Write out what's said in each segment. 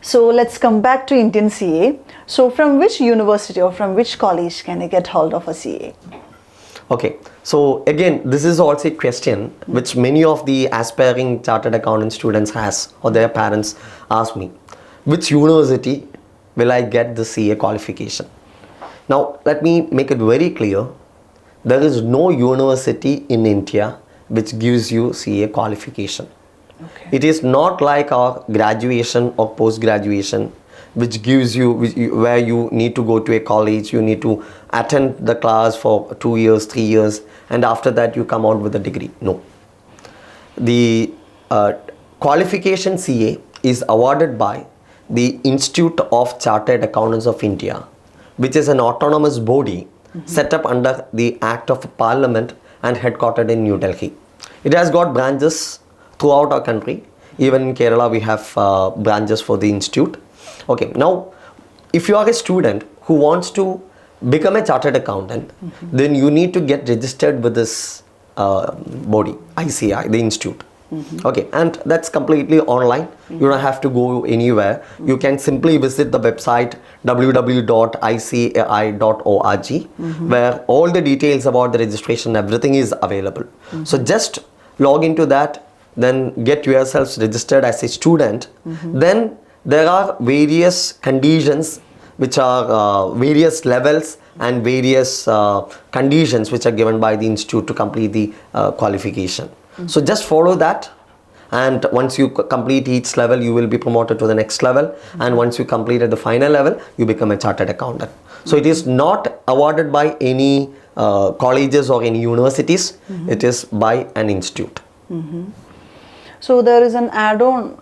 So let's come back to Indian CA. So from which university or from which college can I get hold of a CA? Okay, so again, this is also a question which many of the aspiring chartered accountant students has, or their parents ask me, which university will I get the CA qualification? Now, let me make it very clear. There is no university in India which gives you CA qualification. Okay. It is not like our graduation or post-graduation which gives you, where you need to go to a college, you need to attend the class for 2 years, 3 years, and after that you come out with a degree. No. The qualification CA is awarded by the Institute of Chartered Accountants of India, which is an autonomous body set up under the Act of Parliament and headquartered in New Delhi. It has got branches throughout our country. Even in Kerala we have branches for the institute. Okay, now if you are a student who wants to become a chartered accountant, then you need to get registered with this body, ICI, the institute. Okay, and that's completely online. You don't have to go anywhere. You can simply visit the website www.ici.org, where all the details about the registration, everything is available. So just log into that, then get yourselves registered as a student. Then there are various conditions which are various levels and various conditions which are given by the institute to complete the qualification. So just follow that, and once you complete each level you will be promoted to the next level, and once you complete at the final level you become a chartered accountant. So it is not awarded by any colleges or any universities. It is by an institute. So there is an add-on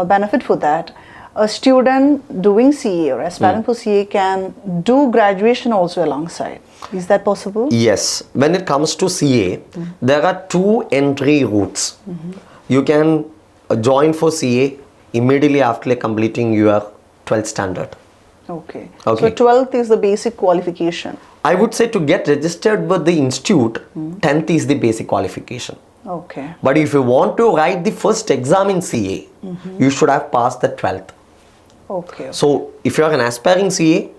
benefit for that. A student doing CA or aspiring for CA can do graduation also alongside. Is that possible? Yes. When it comes to CA, there are two entry routes. You can join for CA immediately after completing your 12th standard. Okay. Okay. So 12th is the basic qualification. I would say to get registered with the institute, 10th is the basic qualification. Okay. But if you want to write the first exam in CA, you should have passed the 12th. Okay. So if you are an aspiring CA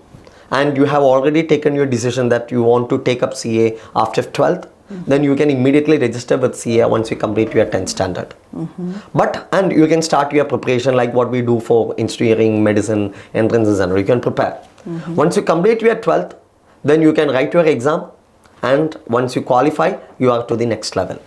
and you have already taken your decision that you want to take up CA after 12th, then you can immediately register with CA once you complete your 10th standard. And you can start your preparation like what we do for engineering, medicine, entrances, and you can prepare. Once you complete your 12th, then you can write your exam, and once you qualify, you are to the next level.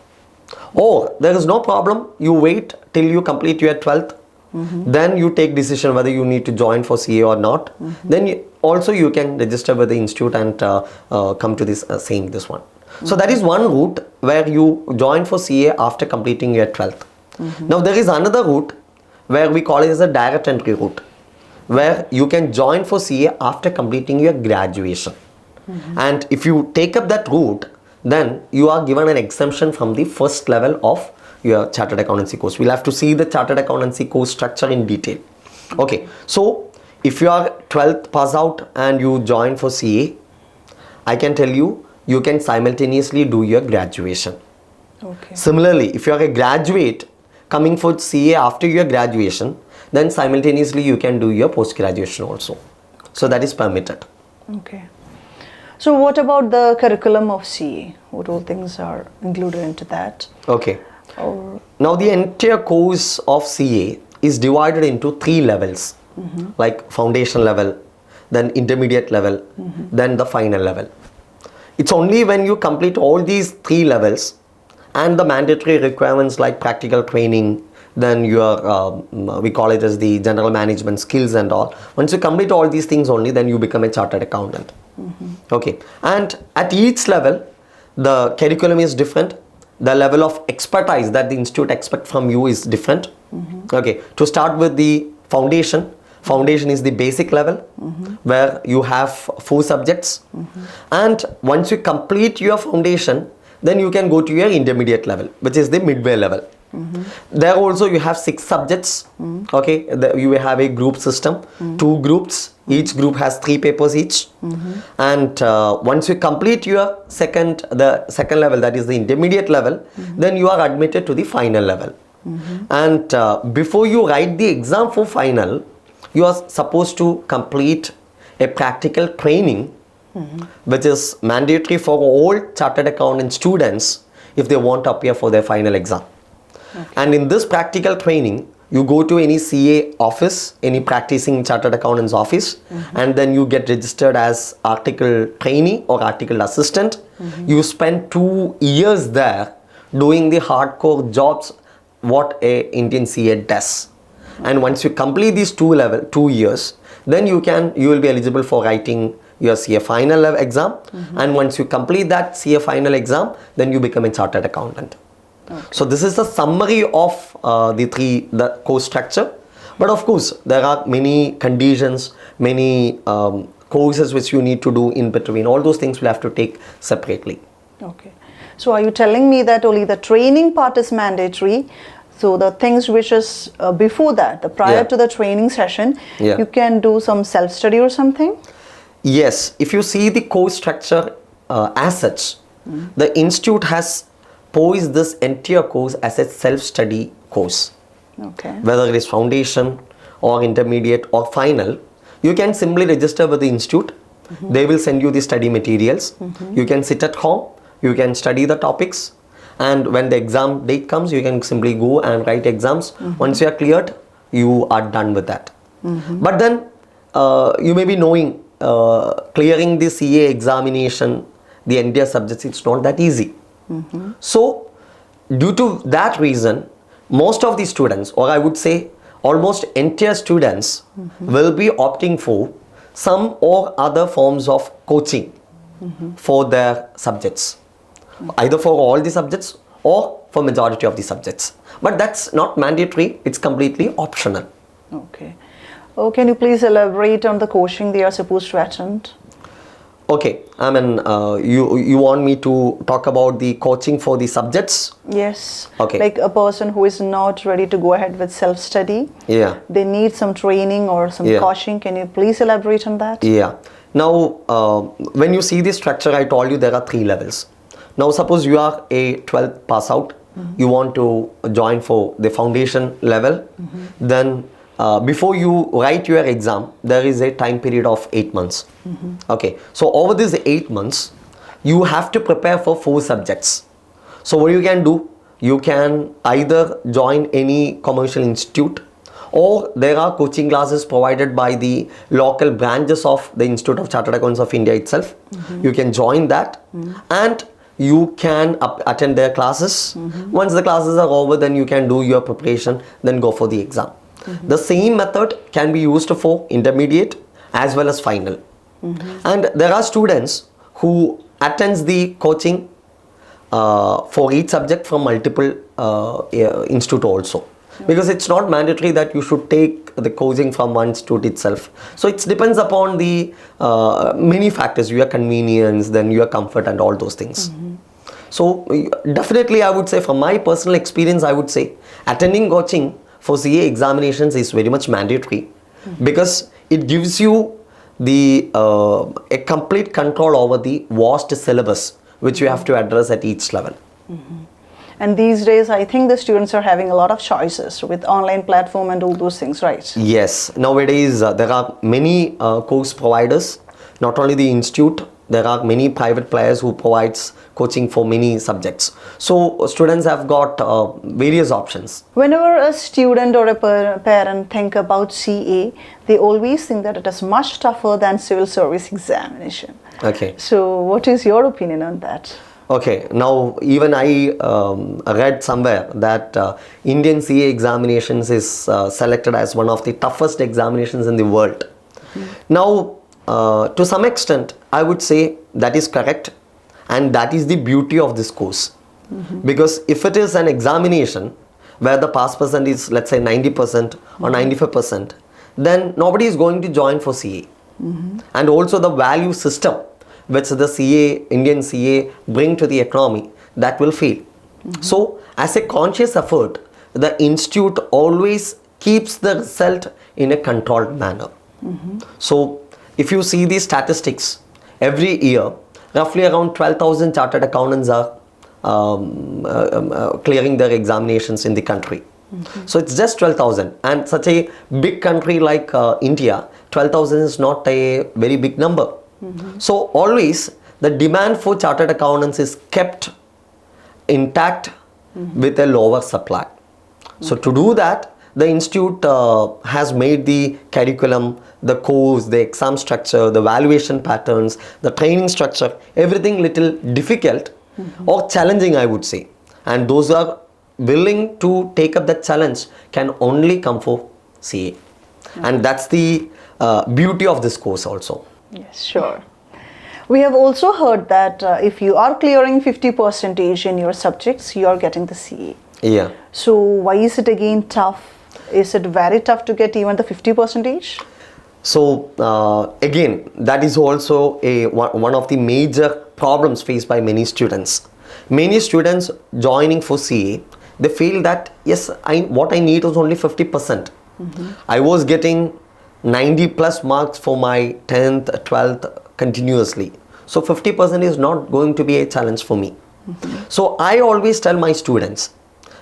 Or there is no problem, you wait till you complete your 12th, then you take decision whether you need to join for CA or not. Then you can register with the institute and come to this this one. So that is one route where you join for CA after completing your 12th. Now there is another route where we call it as a direct entry route, where you can join for CA after completing your graduation. And if you take up that route, then you are given an exemption from the first level of your chartered accountancy course. We'll have to see the chartered accountancy course structure in detail. Okay, so if you are 12th pass out and you join for CA, I can tell you, you can simultaneously do your graduation. Okay. Similarly, if you are a graduate coming for CA after your graduation, then simultaneously you can do your post-graduation also. So that is permitted. Okay. So what about the curriculum of CA? What all things are included into that? Okay. Or now the entire course of CA is divided into 3 levels, like foundation level, then intermediate level, then the final level. It's only when you complete all these 3 levels and the mandatory requirements like practical training, then your we call it as the general management skills and all. Once you complete all these things only, then you become a chartered accountant. Okay, and at each level the curriculum is different. The level of expertise that the institute expects from you is different. Okay, to start with the foundation. Foundation is the basic level where you have 4 subjects, and once you complete your foundation, then you can go to your intermediate level, which is the midway level. There also you have 6 subjects. Okay, you have a group system, 2 groups, each group has 3 papers each, and once you complete your the second level, that is the intermediate level, then you are admitted to the final level. And before you write the exam for final, you are supposed to complete a practical training, which is mandatory for all chartered accountant students if they want to appear for their final exam. And in this practical training, you go to any CA office, any practicing chartered accountant's office, and then you get registered as article trainee or article assistant. You spend 2 years there doing the hardcore jobs what a Indian CA does. And once you complete these 2 years, then you will be eligible for writing your CA final exam. And once you complete that CA final exam, then you become a chartered accountant. So this is the summary of the course structure. But of course, there are many conditions, many courses which you need to do in between. All those things we'll have to take separately. Okay. So are you telling me that only the training part is mandatory? So the things which is before that, the prior to the training session, you can do some self-study or something? Yes. If you see the course structure as such, the institute has posed this entire course as a self-study course. Okay. Whether it is foundation or intermediate or final, you can simply register with the institute. They will send you the study materials. You can sit at home, you can study the topics, and when the exam date comes, you can simply go and write exams. Once you are cleared, you are done with that. But then you may be knowing clearing the CA examination, the entire subjects, it's not that easy. So due to that reason, most of the students, or I would say almost entire students, will be opting for some or other forms of coaching for their subjects, either for all the subjects or for majority of the subjects. But that's not mandatory, it's completely optional. Okay. Oh, can you please elaborate on the coaching they are supposed to attend? Okay, I mean, you want me to talk about the coaching for the subjects? Yes. Okay. Like a person who is not ready to go ahead with self-study. Yeah. They need some training or some coaching. Can you please elaborate on that? Yeah. Now, when you see the structure, I told you there are 3 levels. Now, suppose you are a 12th pass out, you want to join for the foundation level, then before you write your exam, there is a time period of 8 months. Okay, so over these 8 months, you have to prepare for 4 subjects. So what you can do, you can either join any commercial institute, or there are coaching classes provided by the local branches of the Institute of Chartered Accountants of India itself. You can join that and you can attend their classes. Once the classes are over, then you can do your preparation, then go for the exam. The same method can be used for intermediate as well as final. And there are students who attends the coaching for each subject from multiple institute also. Because it's not mandatory that you should take the coaching from one institute itself. So it depends upon the many factors, your convenience, then your comfort and all those things. So definitely I would say, from my personal experience, I would say attending coaching for CA examinations is very much mandatory, because it gives you the a complete control over the vast syllabus which you have to address at each level. And these days, I think the students are having a lot of choices with online platform and all those things, right? Yes, nowadays there are many course providers, not only the institute, there are many private players who provides coaching for many subjects. So students have got various options. Whenever a student or a parent think about CA, they always think that it is much tougher than civil service examination. Okay. So what is your opinion on that? Okay, now even I read somewhere that Indian CA examinations is selected as one of the toughest examinations in the world. Now, to some extent, I would say that is correct, and that is the beauty of this course. Because if it is an examination where the pass percent is, let's say, 90% or 95%, then nobody is going to join for CA. And also the value system which the CA, Indian CA bring to the economy, that will fail. So as a conscious effort, the institute always keeps the result in a controlled manner. So if you see the statistics, every year roughly around 12,000 chartered accountants are clearing their examinations in the country. So it's just 12,000, and such a big country like India, 12,000 is not a very big number. So always the demand for chartered accountants is kept intact with a lower supply. So to do that, the institute has made the curriculum, the course, the exam structure, the valuation patterns, the training structure, everything little difficult or challenging, I would say. And those are willing to take up that challenge can only come for CA. And that's the beauty of this course also. Yes, sure. We have also heard that if you are clearing 50% in your subjects, you are getting the CA. Yeah. So why is it again tough? Is it very tough to get even the 50%? So again, that is also one of the major problems faced by many students. Many students joining for CA, they feel that yes, what I need is only 50%. I was getting 90 plus marks for my 10th, 12th continuously. So 50% is not going to be a challenge for me. So I always tell my students,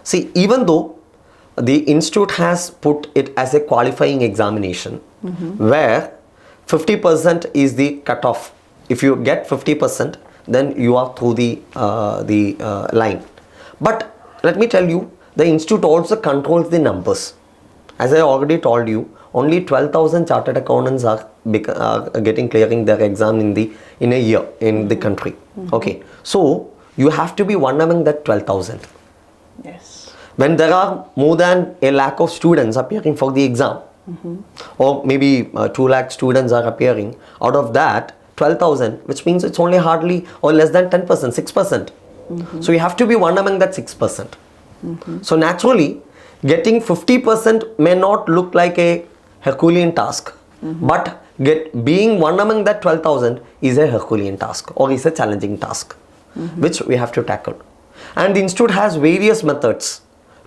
see, even though the institute has put it as a qualifying examination, where 50% is the cutoff. If you get 50%, then you are through the line. But let me tell you, the institute also controls the numbers. As I already told you, only 12,000 chartered accountants are getting clearing their exam in a year in the country. Okay, so you have to be one among that 12,000. Yes. When there are more than a lakh of students appearing for the exam, or maybe 2 lakh students are appearing, out of that 12,000, which means it's only hardly or less than 10%, 6%. So you have to be one among that 6%. So naturally, getting 50% may not look like a Herculean task, but being one among that 12,000 is a Herculean task or is a challenging task, which we have to tackle. And the institute has various methods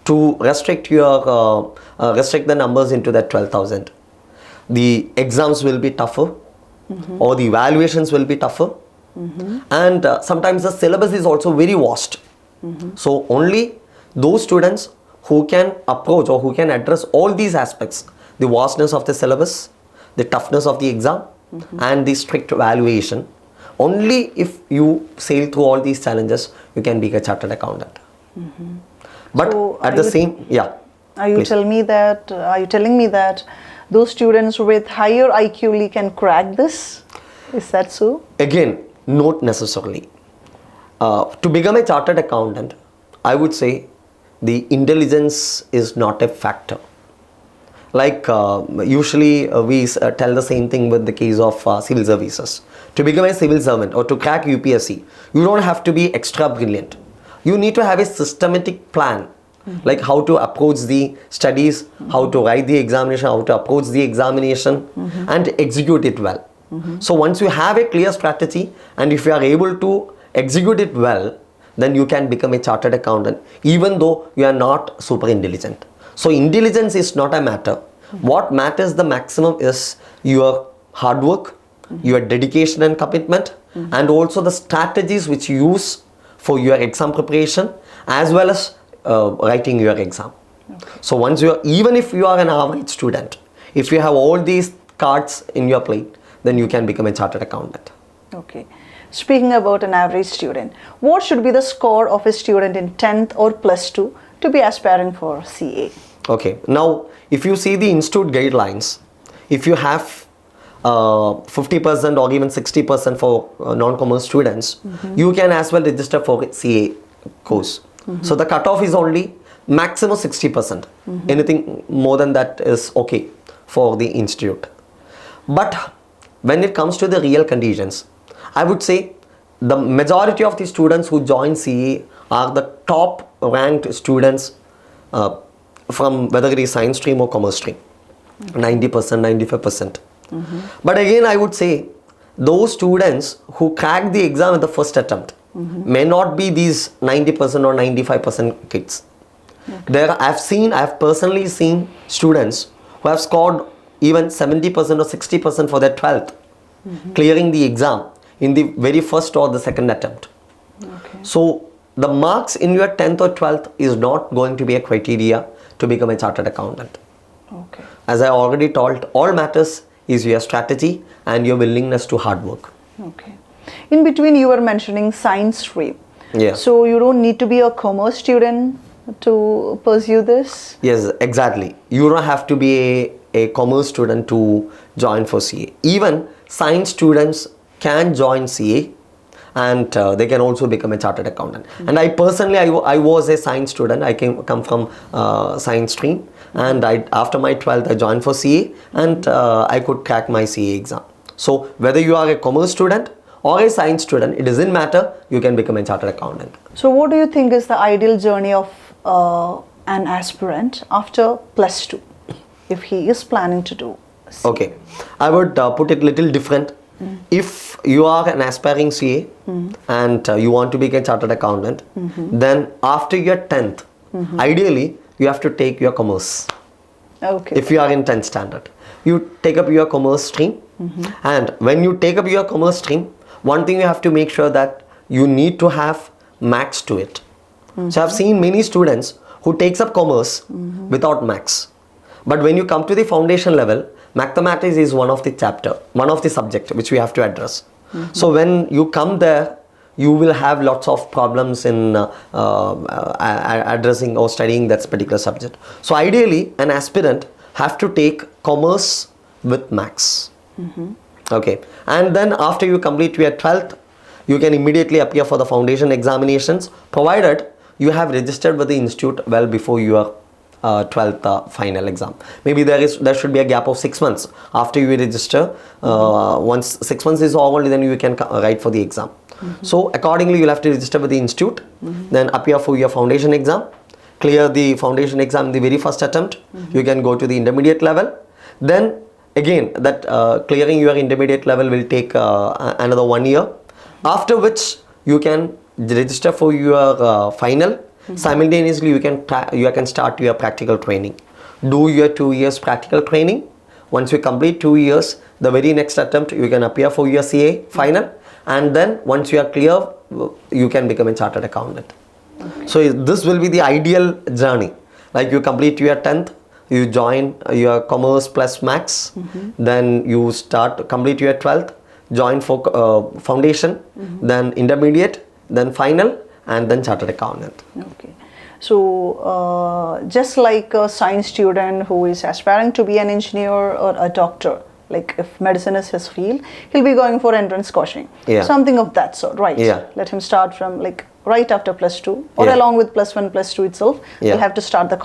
to restrict the numbers into that 12,000. The exams will be tougher, or the evaluations will be tougher, and sometimes the syllabus is also very vast. So only those students who can approach or who can address all these aspects, the vastness of the syllabus, the toughness of the exam, and the strict evaluation, only if you sail through all these challenges, you can be a chartered accountant. But So at the same, yeah. Are you please. telling me that those students with higher IQ can crack this? Is that so? Again, not necessarily. To become a chartered accountant, I would say the intelligence is not a factor. Like usually we tell the same thing with the case of civil services. To become a civil servant or to crack UPSC, you don't have to be extra brilliant. You need to have a systematic plan, like how to approach the studies, how to write the examination, how to approach the examination, and execute it well. So once you have a clear strategy, and if you are able to execute it well, then you can become a chartered accountant, even though you are not super intelligent. So intelligence is not a matter. What matters the maximum is your hard work, your dedication and commitment, and also the strategies which you use for your exam preparation, as well as writing your exam. So once even if you are an average student, if you have all these cards in your plate, then you can become a chartered accountant. Okay. Speaking about an average student, what should be the score of a student in 10th or plus 2 to be aspiring for CA? Okay, now if you see the institute guidelines, if you have 50% or even 60% for non-commerce students, you can as well register for CA course. So the cutoff is only maximum 60%. Anything more than that is okay for the institute. But when it comes to the real conditions, I would say the majority of the students who join CA are the top ranked students from whether it is science stream or commerce stream, 90%, 95%. But again, I would say those students who crack the exam at the first attempt may not be these 90% or 95% kids. I've personally seen students who have scored even 70% or 60% for their 12th, clearing the exam in the very first or the second attempt. So the marks in your 10th or 12th is not going to be a criteria to become a chartered accountant. Okay. As I already told, all matters is your strategy and your willingness to hard work. Okay. In between, you were mentioning science stream. Yeah. So you don't need to be a commerce student to pursue this? Yes, exactly. You don't have to be a commerce student to join for CA. Even science students can join CA, and they can also become a chartered accountant. And I personally, I was a science student. I come from science stream, and after my 12th I joined for CA, and I could crack my CA exam. So whether you are a commerce student or a science student, it doesn't matter, you can become a chartered accountant. So what do you think is the ideal journey of an aspirant after plus 2, if he is planning to do CA? Okay, I would put it little different. If you are an aspiring CA and you want to become a chartered accountant, then after your 10th, ideally you have to take your commerce. Okay. If you are in 10th standard, you take up your commerce stream, and when you take up your commerce stream, one thing you have to make sure that you need to have max to it. So I've seen many students who takes up commerce without max. But when you come to the foundation level, mathematics is one of the subject which we have to address. So when you come there, you will have lots of problems in addressing or studying that particular subject. So ideally, an aspirant have to take commerce with max. Okay, and then after you complete your 12th, you can immediately appear for the foundation examinations, provided you have registered with the institute well before your 12th final exam. Maybe there should be a gap of 6 months after you register. Once 6 months is over, then you can write for the exam. So accordingly, you'll have to register with the institute, then appear for your foundation exam, clear the foundation exam in the very first attempt. You can go to the intermediate level. Then again, that clearing your intermediate level will take another 1 year, after which you can register for your final. Simultaneously, you can start your practical training. Do your 2 years practical training. Once you complete 2 years, the very next attempt you can appear for your CA final, and then once you are clear, you can become a chartered accountant. So this will be the ideal journey. Like you complete your 10th, you join your commerce plus max, then you complete your 12th, join for foundation, then intermediate, then final, and then chartered accountant. Okay. So just like a science student who is aspiring to be an engineer or a doctor, like if medicine is his field, he'll be going for entrance coaching. Yeah. Something of that sort, right? Yeah. Let him start from like right after plus 2 or Yeah. along with plus 1, plus 2 itself. Yeah. He'll have to start the